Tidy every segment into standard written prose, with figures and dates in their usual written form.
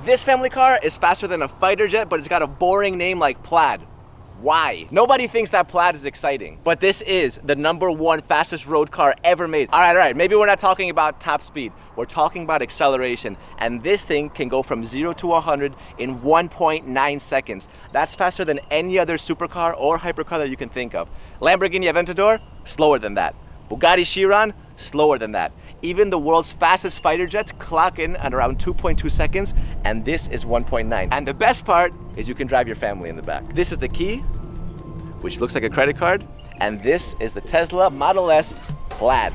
This family car is faster than a fighter jet, but it's got a boring name like Plaid. Why? Nobody thinks that Plaid is exciting, but this is the #1 fastest road car ever made. All right, maybe we're not talking about top speed. We're talking about acceleration, and this thing can go from 0 to 100 in 1.9 seconds. That's faster than any other supercar or hypercar that you can think of. Lamborghini Aventador, slower than that. Bugatti Chiron, slower than that. Even the world's fastest fighter jets clock in at around 2.2 seconds, and this is 1.9. And the best part is you can drive your family in the back. This is the key, which looks like a credit card, and this is the Tesla Model S Plaid.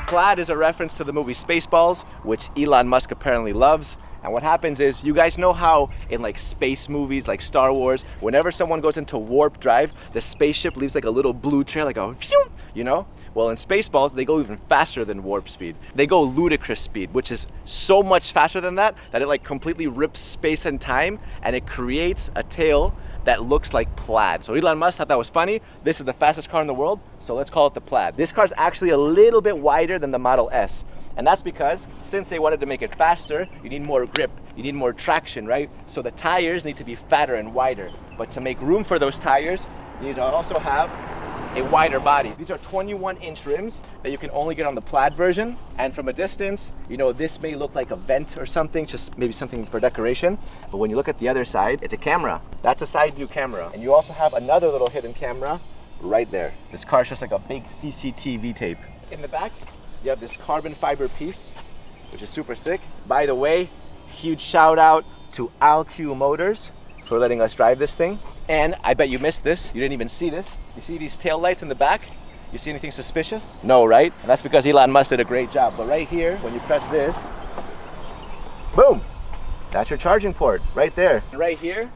Plaid is a reference to the movie Spaceballs, which Elon Musk apparently loves. And what happens is, you guys know how in like space movies like Star Wars, whenever someone goes into warp drive, the spaceship leaves like a little blue trail, like a phew, you know? Well, in Spaceballs, they go even faster than warp speed. They go ludicrous speed, which is so much faster than that it like completely rips space and time, and it creates a tail that looks like Plaid. So Elon Musk thought that was funny. This is the fastest car in the world, so let's call it the Plaid. This car is actually a little bit wider than the Model S. And that's because since they wanted to make it faster, you need more grip, you need more traction, right? So the tires need to be fatter and wider. But to make room for those tires, you need to also have a wider body. These are 21-inch rims that you can only get on the Plaid version. And from a distance, you know, this may look like a vent or something, just maybe something for decoration. But when you look at the other side, it's a camera. That's a side view camera. And you also have another little hidden camera right there. This car is just like a big CCTV tape. In the back, you have this carbon fiber piece, which is super sick. By the way, huge shout out to Alq Motors for letting us drive this thing. And I bet you missed this. You didn't even see this. You see these tail lights in the back? You see anything suspicious? No, right? And that's because Elon Musk did a great job. But right here, when you press this, boom, that's your charging port right there. And right here,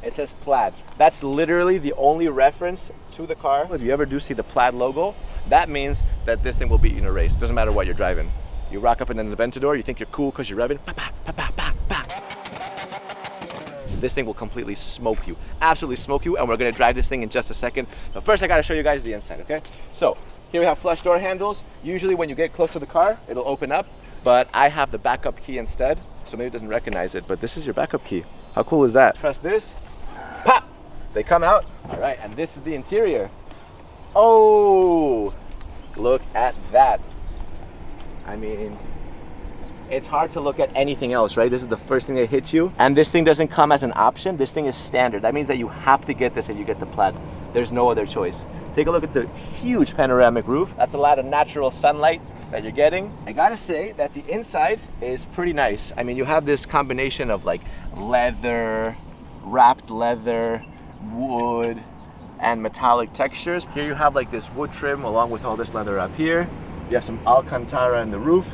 it says Plaid. That's literally the only reference to the car. If you ever do see the Plaid logo, that means that this thing will beat you in a race. Doesn't matter what you're driving. You rock up in an Aventador, you think you're cool because you're revving, this thing will completely smoke you, absolutely smoke you, and we're gonna drive this thing in just a second. But first I gotta show you guys the inside, okay? So here we have flush door handles. Usually when you get close to the car, it'll open up, but I have the backup key instead, so maybe it doesn't recognize it, but this is your backup key. How cool is that? Press this, pop, they come out. All right, and this is the interior. Oh, look at that. I mean, it's hard to look at anything else, right? This is the first thing that hits you. And this thing doesn't come as an option. This thing is standard. That means that you have to get this if you get the Plaid. There's no other choice. Take a look at the huge panoramic roof. That's a lot of natural sunlight that you're getting. I gotta say that the inside is pretty nice. I mean, you have this combination of like leather, wrapped leather, wood, and metallic textures. Here you have like this wood trim along with all this leather up here. You have some Alcantara in the roof.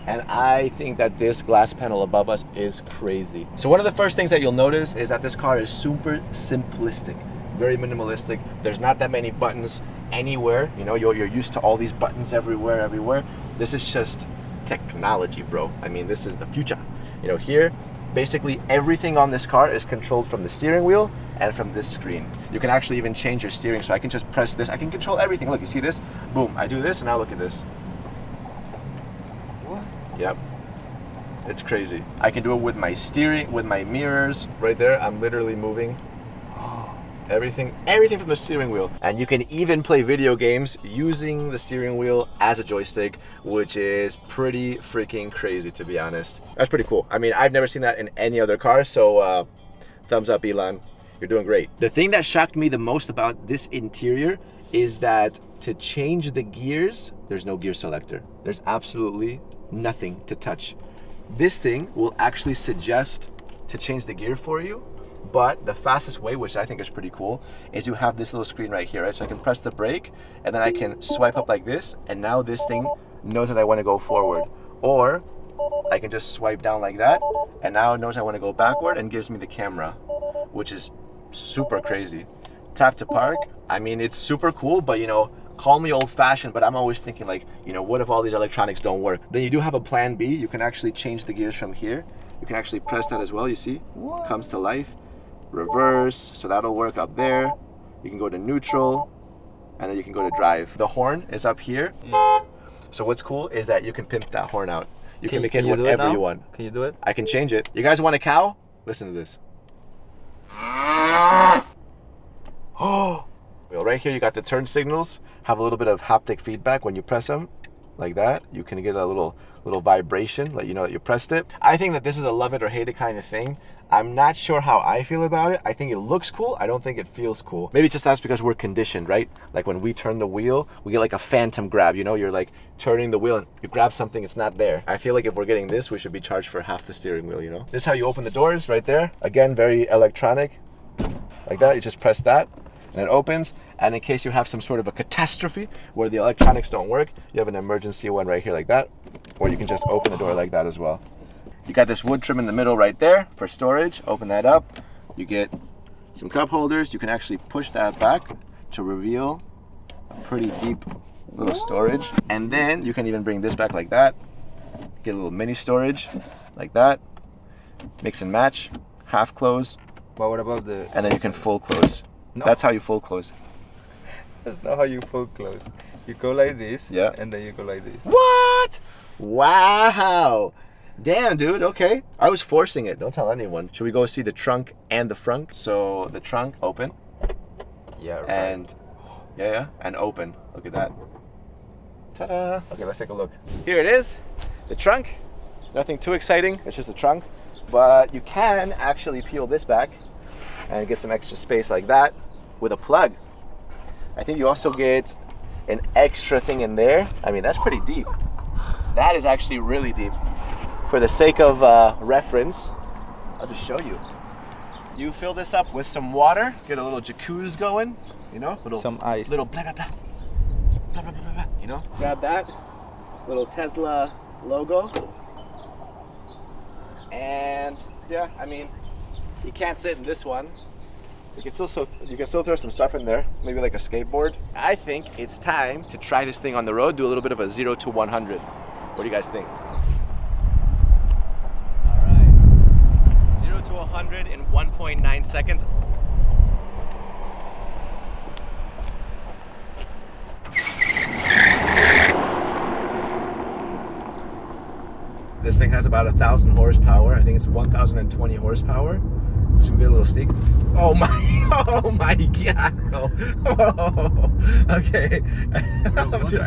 And I think that this glass panel above us is crazy. So one of the first things that you'll notice is that this car is super simplistic, very minimalistic. There's not that many buttons anywhere. You know, you're used to all these buttons everywhere. This is just technology, bro. I mean, this is the future. You know, here, basically everything on this car is controlled from the steering wheel and from this screen. You can actually even change your steering. So I can just press this. I can control everything. Look, you see this? Boom, I do this and now look at this. Yep, it's crazy. I can do it with my steering, with my mirrors. Right there, I'm literally moving. Everything from the steering wheel. And you can even play video games using the steering wheel as a joystick, which is pretty freaking crazy, to be honest. That's pretty cool. I mean, I've never seen that in any other car, so thumbs up, Elon. You're doing great. The thing that shocked me the most about this interior is that to change the gears, there's no gear selector. There's absolutely nothing to touch. This thing will actually suggest to change the gear for you, but the fastest way, which I think is pretty cool, is you have this little screen right here, right? So I can press the brake and then I can swipe up like this, and now this thing knows that I want to go forward. Or I can just swipe down like that, and now it knows I want to go backward and gives me the camera, which is super crazy. Tap to park, I mean, it's super cool, but you know, call me old-fashioned, but I'm always thinking like, you know, what if all these electronics don't work? Then you do have a plan B. You can actually change the gears from here. You can actually press that as well, you see? Comes to life. Reverse, so that'll work up there. You can go to neutral, and then you can go to drive. The horn is up here. So what's cool is that you can pimp that horn out. You can make it you do whatever now? you want. Can you do it? I can change it. You guys want a cow? Listen to this. Oh, well, right here you got the turn signals. Have a little bit of haptic feedback when you press them, like that. You can get a little vibration, let you know that you pressed it. I think that this is a love it or hate it kind of thing. I'm not sure how I feel about it. I think it looks cool. I don't think it feels cool. Maybe just that's because we're conditioned, right? Like when we turn the wheel, we get like a phantom grab, you know? You're like turning the wheel and you grab something, it's not there. I feel like if we're getting this, we should be charged for half the steering wheel, you know? This is how you open the doors right there. Again, very electronic, like that. You just press that and it opens. And in case you have some sort of a catastrophe where the electronics don't work, you have an emergency one right here like that, or you can just open the door like that as well. You got this wood trim in the middle right there for storage. Open that up. You get some cup holders. You can actually push that back to reveal a pretty deep little storage. And then you can even bring this back like that. Get a little mini storage like that. Mix and match, half close. But what about the... And then you can full close. No. That's how you full close. That's not how you full close. You go like this, Yeah. and then you go like this. What? Wow. Damn, dude, okay. I was forcing it, don't tell anyone. Should we go see the trunk and the front? So the trunk, open. Yeah, right. And, yeah, and open. Look at that. Ta-da. Okay, let's take a look. Here it is, the trunk. Nothing too exciting, it's just a trunk. But you can actually peel this back and get some extra space like that with a plug. I think you also get an extra thing in there. I mean, that's pretty deep. That is actually really deep. For the sake of reference, I'll just show you. You fill this up with some water, get a little jacuzzi going, you know, Some ice. little blah blah blah, blah blah blah blah, you know. Grab that little Tesla logo, and yeah, I mean, you can't sit in this one. You can still throw some stuff in there, maybe like a skateboard. I think it's time to try this thing on the road, do a little bit of a 0 to 100. What do you guys think? 0 to 100 in 1.9 seconds. This thing has about 1,000 horsepower. I think it's 1,020 horsepower. Should we get a little sneak? Oh my God, bro. Oh, okay. Dude,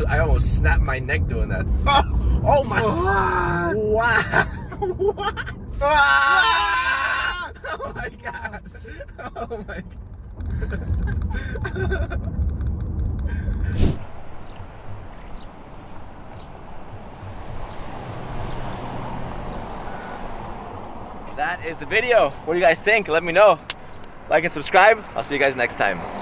I almost snapped my neck doing that. Oh my. Wow. What? Oh my God. Oh my God. That is the video. What do you guys think? Let me know. Like and subscribe. I'll see you guys next time.